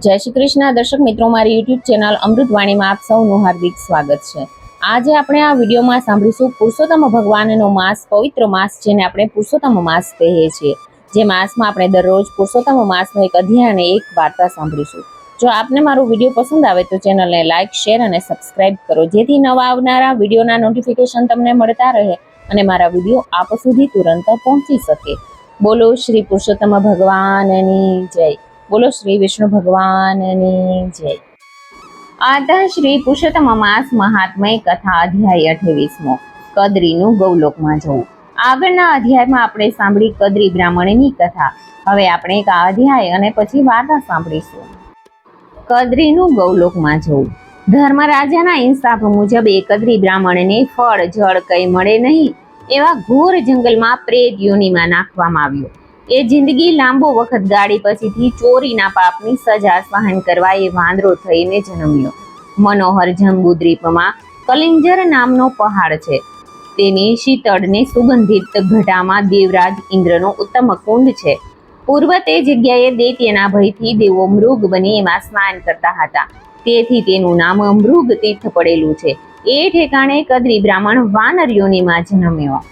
જય શ્રી કૃષ્ણ દર્શક મિત્રો, મારી યુટ્યુબ ચેનલ અમૃતવાણીમાં આપ સૌનું હાર્દિક સ્વાગત છે। આજે આપણે આ વિડીયોમાં સાંભળીશું પુરુષોત્તમ ભગવાનનો માસ, પવિત્ર માસ જેને આપણે પુરુષોત્તમ માસ કહીએ છીએ। જે માસમાં આપણે દરરોજ પુરુષોત્તમ માસનો એક અધ્યાય અને એક વાર્તા સાંભળીશું। જો આપને મારો વિડીયો પસંદ આવે તો ચેનલને લાઇક, શેર અને સબસ્ક્રાઇબ કરો, જેથી નવા આવનારા વિડીયોના નોટિફિકેશન તમને મળતા રહે અને મારા વિડીયો આપ સુધી તુરંત પહોંચી શકે। બોલો શ્રી પુરુષોત્તમ ભગવાનની જય। બોલો શ્રી વિષ્ણુ ભગવાનની જય। આતા શ્રી પુરુષોત્તમ માસ મહાત્મય કથા અધ્યાય 28મો, કદ્રીનું ગૌલોકમાં જવું। આગળના અધ્યાયમાં આપણે સાંભળી કદ્રી બ્રાહ્મણની કથા। હવે આપણે એક અધ્યાય અને પછી વાર્તા સાંભળીશું। કદ્રીનું ગૌલોકમાં જવું। ધર્મરાજાના ઇન્સાફ મુજબ એ કદ્રી બ્રાહ્મણને ફળ જળ કંઈ મળે નહીં એવા ઘોર જંગલમાં પ્રેત યોનિમાં નાખવામાં આવ્યો। એ જિંદગી લાંબો વખત ગાળી પછીથી ચોરીના પાપની સજા સહન કરવા એ વાંદરો થઈને જન્મ્યો। મનોહર જંબુદ્વીપમાં કલિંજર નામનો પહાડ છે। તેની શીતળ ને સુગંધિત ઘટામાં દેવરાજ ઇન્દ્રનો ઉત્તમ કુંડ છે। પૂર્વ તે જગ્યાએ દૈત્યના ભયથી દેવો મૃગ બની એમાં સ્નાન કરતા હતા, તેથી તેનું નામ મૃગ તીર્થ પડેલું છે। એ ઠેકાણે કદ્રી બ્રાહ્મણ વાનર યોનિમાં જન્મ્યો।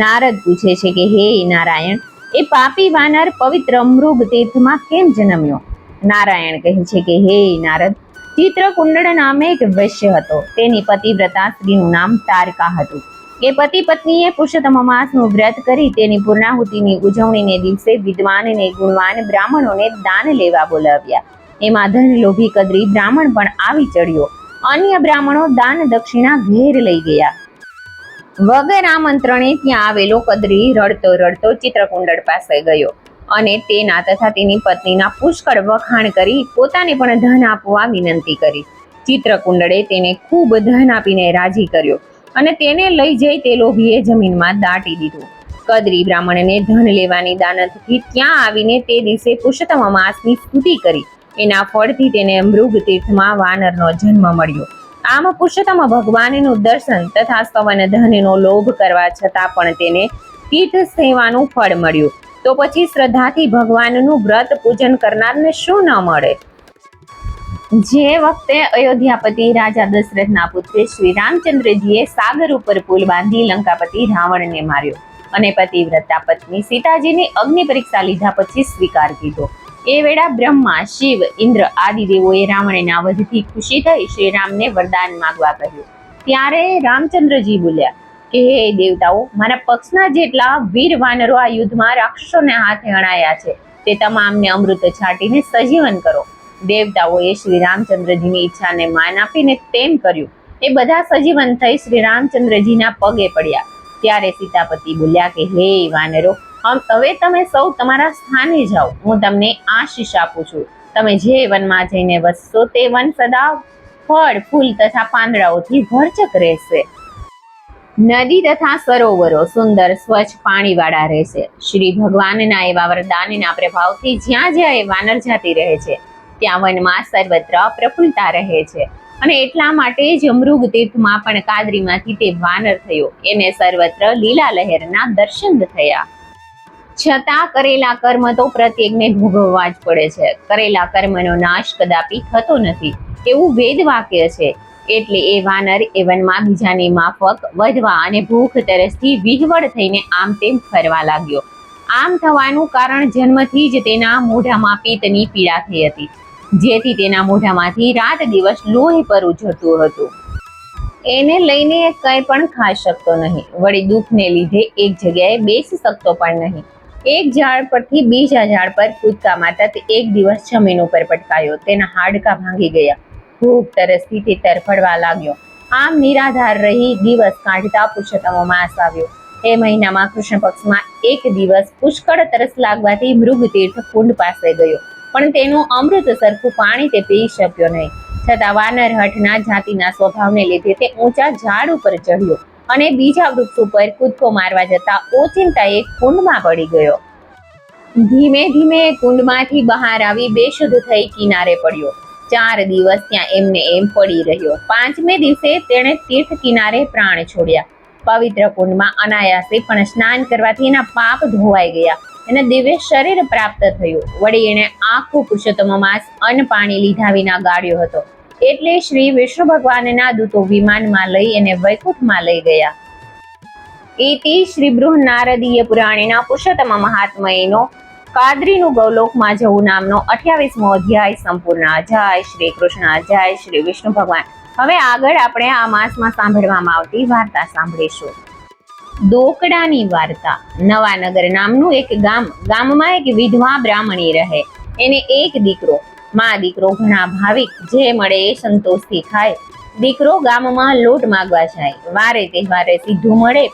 નારદ પૂછે છે કે હે નારાયણ, એ પાપી વાનર પવિત્ર મૃગ તીર્થમાં કેમ જન્મ્યો? નારાયણ કહે છે કે હે નારદ, ચિત્રકુંડ નામે એક વૈશ્ય હતો। તેની પતિવ્રતા સ્ત્રીનું નામ તારકા હતું। એ પતિ પત્નીએ પુરુષોત્તમ માસનું વ્રત કરી તેની પૂર્ણાહુતિની ઉજવણીને દિવસે વિદ્વાન અને ગુણવાન બ્રાહ્મણોને દાન લેવા બોલાવ્યા। એમાં ધનલોભી કદ્રી બ્રાહ્મણ પણ આવી ચડ્યો। અન્ય બ્રાહ્મણો દાન દક્ષિણા ઘેર લઈ ગયા। વગર આમંત્રણે ત્યાં આવેલો કદ્રી રડતો રડતો ચિત્રકુંડ પાસે ગયો અને તેના તથા તેની પત્નીના પુષ્કળ વખાણ કરી પોતાને પણ ધન આપવા વિનંતી કરી। ચિત્રકુંડે તેને ખૂબ ધન આપીને રાજી કર્યો અને તેને લઈ જઈ તે લોભીએ જમીનમાં દાટી દીધું। કદ્રી બ્રાહ્મણને ધન લેવાની દાનતથી ત્યાં આવીને તે દિવસે પુરુષોત્તમ માસની સ્તુતિ કરી। એના ફળથી તેને મૃગ તીર્થમાં વાનરનો જન્મ મળ્યો। આમ પુરુષોત્તમ ભગવાનનું દર્શન તથા સ્તવન ધનનો લોભ કરવા છતાં પણ તેને તીર્થ સેવાનું ફળ મળ્યું। તો પછી શ્રદ્ધાથી ભગવાનનું વ્રત પૂજન કરનારને શું ન મળે? જે વખતે અયોધ્યાપતિ રાજા દશરથના પુત્રે શ્રી રામચંદ્રજીએ સાગર ઉપર પુલ બાંધી લંકાપતિ રાવણને માર્યો અને પતિવ્રતા પત્ની સીતાજીની અગ્નિ પરીક્ષા લીધા પછી સ્વીકાર કીધો। એ વેળા બ્રહ્મા, શિવ, ઇન્દ્ર આદિ દેવોએ રાવણના વધથી ખુશી થઈ શ્રી રામને વરદાન માંગવા કહ્યું। ત્યારે રામચંદ્રજી બોલ્યા કે હે દેવતાઓ, મારા પક્ષના જેટલા વીર વાનરો આ યુદ્ધમાં રાક્ષસોને હાથે અણાયા છે તે તમામને અમૃત છાંટીને સજીવન કરો। દેવતાઓએ શ્રી રામચંદ્રજીની ઈચ્છાને માન આપીને તેમ કર્યું। એ બધા સજીવન થઈ શ્રી રામચંદ્રજીના પગે પડ્યા। ત્યારે સીતાપતિ બોલ્યા કે હે વાનરો, હવે તમે સૌ તમારા સ્થાને જાઓ। હું તમને આશીષ આપું છું। તમે જે વનમાં જઈને વસશો તે વન સદા ફળ, ફૂલ તથા પાંદડાઓથી ભરચક રહેશે। નદી તથા સરોવરો સુંદર સ્વચ્છ પાણીવાળા રહેશે। શ્રી ભગવાનના એવા વરદાનના પ્રભાવથી જ્યાં જ્યાં એ વાનર જાતિ રહે છે ત્યાં વનમાં સર્વત્ર પ્રફુલ્લતા રહે છે અને એટલા માટે જ મૃગ તીર્થમાં પણ કાદરીમાંથી તે વાનર થયો। એને સર્વત્ર લીલા લહેરના દર્શન થયા। છતાં કરેલા કર્મ તો પ્રત્યેકને ભોગવવા જ પડે છે। કરેલા કર્મનો નાશ કદાપી થતો નથી એવું વેદ વાક્ય છે। એટલે એ વાનર એ વનમાં બીજાની માફક વધવા અને ભૂખ તરસથી વિહવળ થઈને આમ તેમ ફરવા લાગ્યો। આમ થવાનું કારણ જન્મથી જ તેના મોઢામાં પિત્તની પીડા થઈ હતી, જેથી તેના મોઢામાંથી રાત દિવસ લોહી પર ઉઝરતું હતું। એને લઈને કંઈ પણ ખાઈ શકતો નહીં, વળી દુઃખને લીધે એક જગ્યાએ બેસી શકતો પણ નહીં। એક ઝાડ પરથી બીજા ઝાડ પર કૂદકા મારતા તે એક દિવસ જમીન ઉપર પટકાયો। તેના હાડકાં ભાંગી ગયા। ભૂખ તરસથી તે તરફડવા લાગ્યો। આમ નિરાધાર રહી દિવસ કાઢતા પુરુષોત્તમ માસ આવ્યો। એ મહિનામાં કૃષ્ણ પક્ષમાં એક દિવસ પુષ્કળ તરસ લાગવાથી મૃગ તીર્થ કુંડ પાસે ગયો, પણ તેનું અમૃત સરખું પાણી તે પી શક્યો નહીં। છતાં વાનર હઠના જાતિના સ્વભાવને લીધે તે ઊંચા ઝાડ ઉપર ચડ્યો અને બીજા વૃક્ષ ઉપર કૂદકો મારવા જતા ઓચિંતા એક કુંડમાં પડી ગયો। ધીમે ધીમે કુંડમાંથી બહાર આવી બેશુદ્ધ થઈ કિનારે પડ્યો। 4 દિવસ ત્યાં એમને એમ પડી રહ્યો। 5મે દિવસે તેણે તીર્થ કિનારે પ્રાણ છોડ્યા। પવિત્ર કુંડમાં અનાયાસે પણ સ્નાન કરવાથી એના પાપ ધોવાઈ ગયા। એને દિવ્ય શરીર પ્રાપ્ત થયું. વળી એને આખું પુરુષોત્તમ માસ અન્ન પાણી લીધા વિના ગાળ્યો હતો. એટલે શ્રી વિષ્ણુ ભગવાનના દૂતો વિમાનમાં લઈ એને વૈકુંઠમાં લઈ ગયા. ઇતિ શ્રી બૃહન્નારદીય પુરાણેના પુરુષોત્તમ મહાત્મયનો કાદરીનું ગૌલોકમાં જવું નામનો 28મો અધ્યાય સંપૂર્ણ. જય શ્રી કૃષ્ણ, જય શ્રી વિષ્ણુ ભગવાન. હવે આગળ આપણે આ માસમાં સાંભળવામાં આવતી વાર્તા સાંભળીશું. દોકડાની વાર્તા. નવાનગર નામનું એક ગામમાં એક વિધવા બ્રાહ્મણી રહે. એને એક દીકરો. દીકરો ઘણા ભાવિક, જે મળે એ સંતોષથી ખાય. દીકરો ગામમાં લોટ માગવા જાય. વારે તહેવારે સીધું મળે,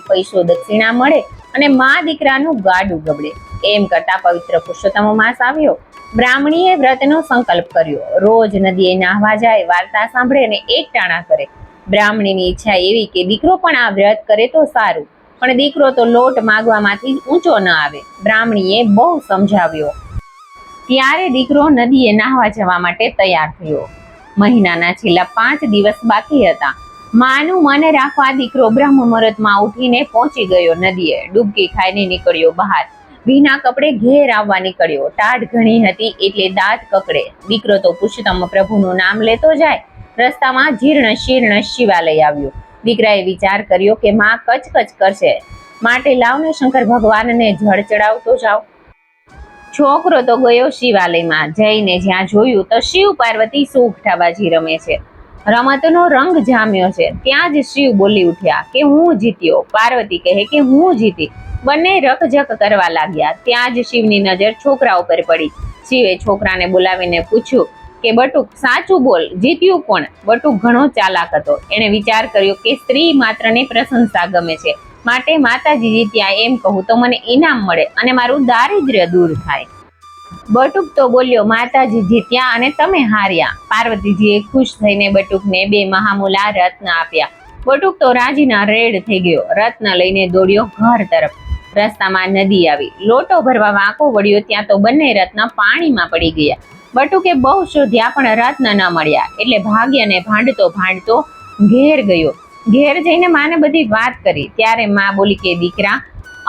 પૈસો દક્ષિણા મળે અને દીકરાનું ગાડું ગબડે. એમ કરતા પવિત્ર પુરુષોત્તમ માસ આવ્યો. બ્રાહ્મણીએ વ્રતનો સંકલ્પ કર્યો. રોજ નદીએ નાહવા જાય, વાર્તા સાંભળે અને એકટાણા કરે. બ્રાહ્મણીની ઈચ્છા એવી કે દીકરો પણ આ વ્રત કરે તો સારું, પણ દીકરો તો લોટ માગવામાંથી ઊંચો ન આવે. બ્રાહ્મણીએ બહુ સમજાવ્યો. ત્યારે દીકરો નદીએ નાહવા જવા માટે તૈયાર થયો. મહિનાના છેલ્લા 5 દિવસ બાકી હતા. માનું મન રાખવા દીકરો બ્રહ્મ મુહૂર્તમાં ઉઠીને પહોંચી ગયો નદીએ. ડૂબકી ખાઈને નીકળ્યો બહાર. ભીના કપડે ઘેર આવવા નીકળ્યો. ટાઢ ઘણી હતી એટલે દાંત કકડે. દીકરો તો પુરુષોત્તમ પ્રભુનું નામ લેતો જાય. રસ્તામાં જીર્ણ શીર્ણ શિવાલય આવ્યું. દીકરાએ વિચાર કર્યો કે માં કચકચ કરશે, માટે લાવને શંકર ભગવાનને જળ ચડાવતો જાવ. છોકરો તો ગયો શિવાલયમાં. જઈને જ્યાં જોયું તો શિવ પાર્વતી સુખઠાબાજી રમે છે. રમતનો રંગ જામ્યો છે. ત્યાં જ શિવ બોલી ઉઠ્યા કે હું જીત્યો. પાર્વતી કહે કે હું જીતી. બંને રકઝક કરવા લાગ્યા. ત્યાં જ શિવની નજર છોકરા ઉપર પડી. શિવે છોકરાને બોલાવીને પૂછ્યું કે બટુક, સાચું બોલ, જીત્યું કોણ? બટુક ઘણો ચાલાક હતો. એણે વિચાર કર્યો કે સ્ત્રી માત્રને પ્રશંસા ગમે છે, માટે માતાજી જીત્યા એમ કહું તો મને ઇનામ મળે અને મારું દારિદ્ર્ય દૂર થાય. બટુક તો બોલ્યો, માતાજી જીત્યા અને તમે હાર્યા. પાર્વતીજીએ ખુશ થઈને બટુકને 2 મહામૂલા રત્ન આપ્યા. બટુક તો રાજીના રેડ થઈ ગયો. રત્ન લઈને દોડ્યો ઘર તરફ. રસ્તામાં નદી આવી. લોટો ભરવા વાંકો વળ્યો ત્યાં તો બંને રત્ન પાણીમાં પડી ગયા. બટુકે બહુ શોધ્યા પણ રત્ન ન મળ્યા. એટલે ભાગ્યને ભાંડતો ઘેર ગયો. ઘેર જઈને માને બધી વાત કરી. ત્યારે માં બોલી કે દીકરા,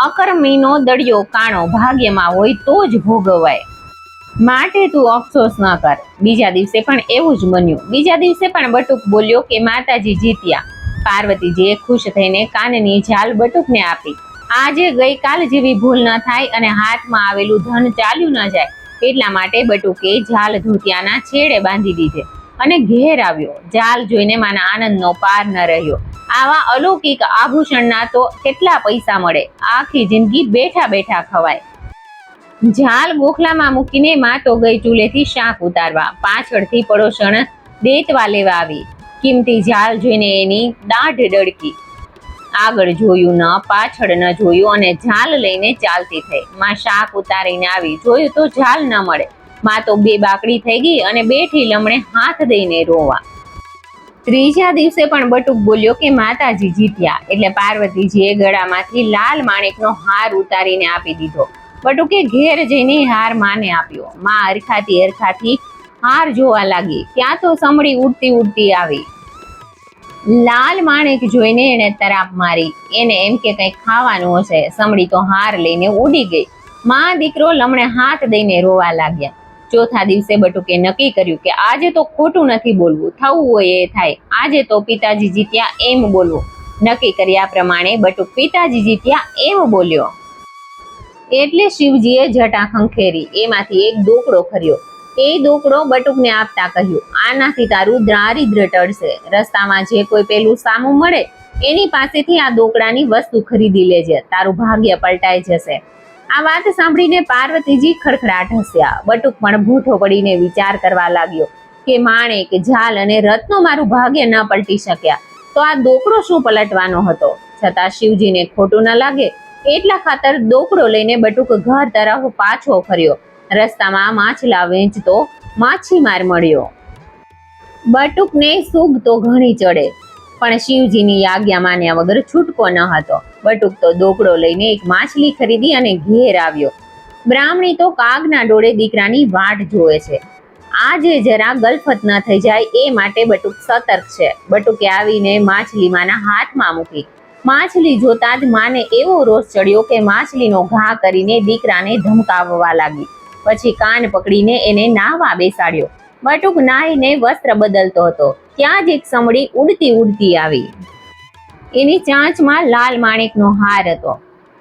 અકર્મીનો દળિયો કાણો ભાગ્યમાં હોય તો જ ભોગવાય, માટે તું અફસોસ ન કર. બીજા દિવસે પણ એવું જ બન્યું. બીજા દિવસે પણ બટુક બોલ્યો કે માતાજી જીત્યા. પાર્વતીજીએ ખુશ થઈને કાનની ઝાલ બટુકને આપી. આજે ગઈકાલ જેવી ભૂલ ન થાય અને હાથમાં આવેલું ધન ચાલ્યું ન જાય, એટલા માટે બટુકે ઝાલ ધોતિયાના છેડે બાંધી દીધે અને ઘેર આવ્યો. ઝાલ જોઈને માના આનંદનો પાર ન રહ્યો. આવા અલૌકિક આભૂષણના તો કેટલા પૈસા મળે, આખી જિંદગી બેઠા બેઠા ખવાય. ઝાલ ગોખલામાં મૂકીને માં તો ગઈ ચૂલેથી શાક ઉતારવા. પાછળથી પડોશણ દેતવા લેવા આવી. કિંમતી ઝાલ જોઈને એની દાઢ ડળકી. આગળ જોયું ન, પાછળ ન જોયું અને ઝાલ લઈને ચાલતી થઈ. માં શાક ઉતારીને આવી. જોયું તો ઝાલ ન મળે. માં તો બે બાકડી થઈ ગઈ અને બેઠી લમણે હાથ દઈને રોવા. ત્રીજા દિવસે પણ બટુક બોલ્યો કે માતાજી જીત્યા. એટલે પાર્વતીજીએ ગળામાંથી લાલ માણેકનો હાર ઉતારીને આપી દીધો. બટુકે ઘેર જઈને હાર માને આપ્યો. માં અરખાથી હાર જોવા લાગી. ત્યાં તો સમડી ઉડતી આવી. લાલ માણેક જોઈને એને તરાપ મારી. એને એમ કે કંઈ ખાવાનું હશે. સમડી તો હાર લઈને ઉડી ગઈ. માં દીકરો લમણે હાથ દઈને રોવા લાગ્યા. ચોથા દિવસે બટુકે નક્કી કર્યું કે આજે તો ખોટું નથી બોલવું, થવું હોય એ થાય. આજે તો પિતાજી જીત્યા એમ બોલવું. નક્કી કર્યા પ્રમાણે બટુક પિતાજી જીત્યા એમ બોલ્યો. એટલે શિવજીએ જટા ખંખેરી. એમાંથી એક દોકડો ખર્યો. એ દોકડો બટુકને આપતા કહ્યું, આનાથી તારું દારિદ્ર્ય ટળશે. રસ્તામાં જે કોઈ પેલું સામું મળે એની પાસેથી આ દોકડાની વસ્તુ ખરીદી લેજે, તારું ભાગ્ય પલટાઈ જશે. આ વાત સાંભળીને પાર્વતીજી ખડખડાટ હસ્યા. બટુક પણ ભૂઠો પડીને વિચાર કરવા લાગ્યો કે માણેક, ઝાલ અને રત્નો મારું ભાગ્ય ન પલટી શક્યા તો આ દોકડો શું પલટવાનો હતો. છતાં શિવજીને ખોટું ન લાગે એટલા ખાતર દોકડો લઈને બટુક ઘર તરફ પાછો ફર્યો. રસ્તામાં માછલા વેચતો માછીમાર મળ્યો. બટુકને સૂગ તો ઘણી ચડે, પણ શિવજીની આજ્ઞા માન્યા વગર છૂટકો ન હતો. બટુક તો દોકડો લઈને એક માછલી ખરીદી અને ઘેર આવ્યો. બ્રાહ્મણી તો કાગના ડોળે દીકરાની વાટ જોવે છે. આજે જરા ગલફત ન થઈ જાય એ માટે બટુક સતર્ક છે. બટુકે આવીને માછલી માના હાથમાં મૂકી. માછલી જોતા જ માને એવો રોષ ચડ્યો કે માછલીનો ઘા કરીને દીકરાને ધમકાવવા લાગી. પછી કાન પકડીને એને નાહવા બેસાડ્યો. બટુક નાહીને વસ્ત્ર બદલતો હતો. ત્યાં જ એક સમડી ઉડતી ઉડતી આવી. એની ચાંચમાં લાલ માણેકનો હાર હતો.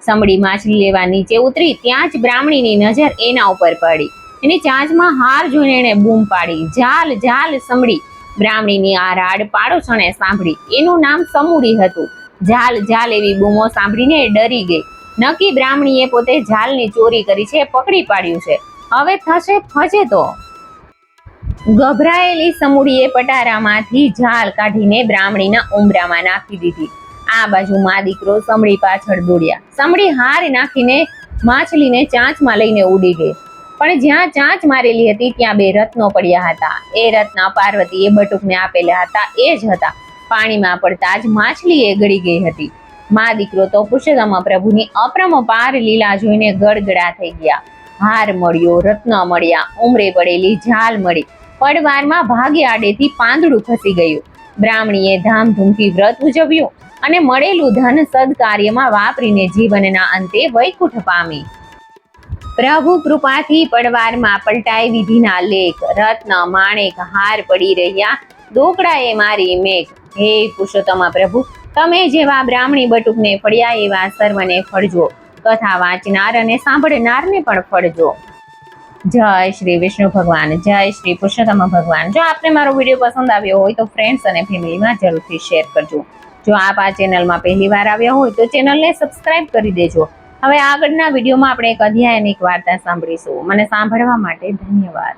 સમડી માછલી લેવા નીચે ઉતરી ત્યાં જ બ્રાહ્મણીની નજર એના ઉપર પડી. એની ચાંચમાં હાર જોઈને એણે બૂમ પાડી, ઝાલ ઝાલ સમડી. બ્રાહ્મણીની આ રાડ પાડોશણે સાંભળી. એનું નામ સમુડી હતું. ઝાલ ઝાલ એવી બૂમો સાંભળીને ડરી ગઈ. નક્કી બ્રાહ્મણીએ પોતે ઝાલની ચોરી કરી છે, પકડી પાડ્યું છે. હવે થશે ફજેતો. ગભરાયેલી સમુડીએ પટારામાંથી ઝાલ કાઢીને બ્રાહ્મણીના ઉંબરામાં નાખી દીધી. આ બાજુ મા દીકરો સમડી પાછળ દોડ્યા. સમડી હાર નાખીને માછલીને ચાંચમાં લઈને ઉડી ગઈ. પણ જ્યાં ચાંચ મારેલી હતી ત્યાં 2 રત્નો પડ્યા હતા. એ રત્ન પાર્વતીએ બટુકને આપેલા હતા. એ જ હતા. પાણીમાં પડતા જ માછલી એ ગળી ગઈ હતી. મા દીકરો તો પુરુષોત્તમ પ્રભુની અપરંપાર લીલા જોઈને ગડગડા થઈ ગયા. હાર મળ્યો, રત્ન મળ્યા, ઉંમરે પડેલી ઝાલ મળી. પડવારમાં ભાગ્ય આડેથી પાંદડું ખસી ગયું. બ્રાહ્મણીએ ધામધૂમથી વ્રત ઉજવ્યું અને મળેલું ધન સદકાર્યમાં વાપરીને જીવનના અંતે વૈકુંઠ પામી. પ્રભુ કૃપાથી પડવારમાં પલટાઈ વિધિના લેખ. રત્ન માણેક હાર પડી રહ્યા, દોકડાએ મારી મેઘ. હે પુરુષોત્તમ પ્રભુ, તમે જેવા બ્રાહ્મણી બટુકને ફળ્યા એવા સર્વને ફળજો. કથા વાંચનાર અને સાંભળનારને પણ ફળજો. જય શ્રી વિષ્ણુ ભગવાન, જય શ્રી પુરુષોત્તમ ભગવાન. જો આપને મારો વિડીયો પસંદ આવ્યો હોય તો ફ્રેન્ડ્સ અને ફેમિલીમાં જરૂરથી શેર કરજો. જો આપ આ ચેનલમાં પહેલી વાર આવ્યા હોય તો ચેનલને સબસ્ક્રાઇબ કરી દેજો. હવે આગળના વિડીયોમાં આપણે એક અધ્યાય અને એક વાર્તા સાંભળીશું. મને સાંભળવા માટે ધન્યવાદ.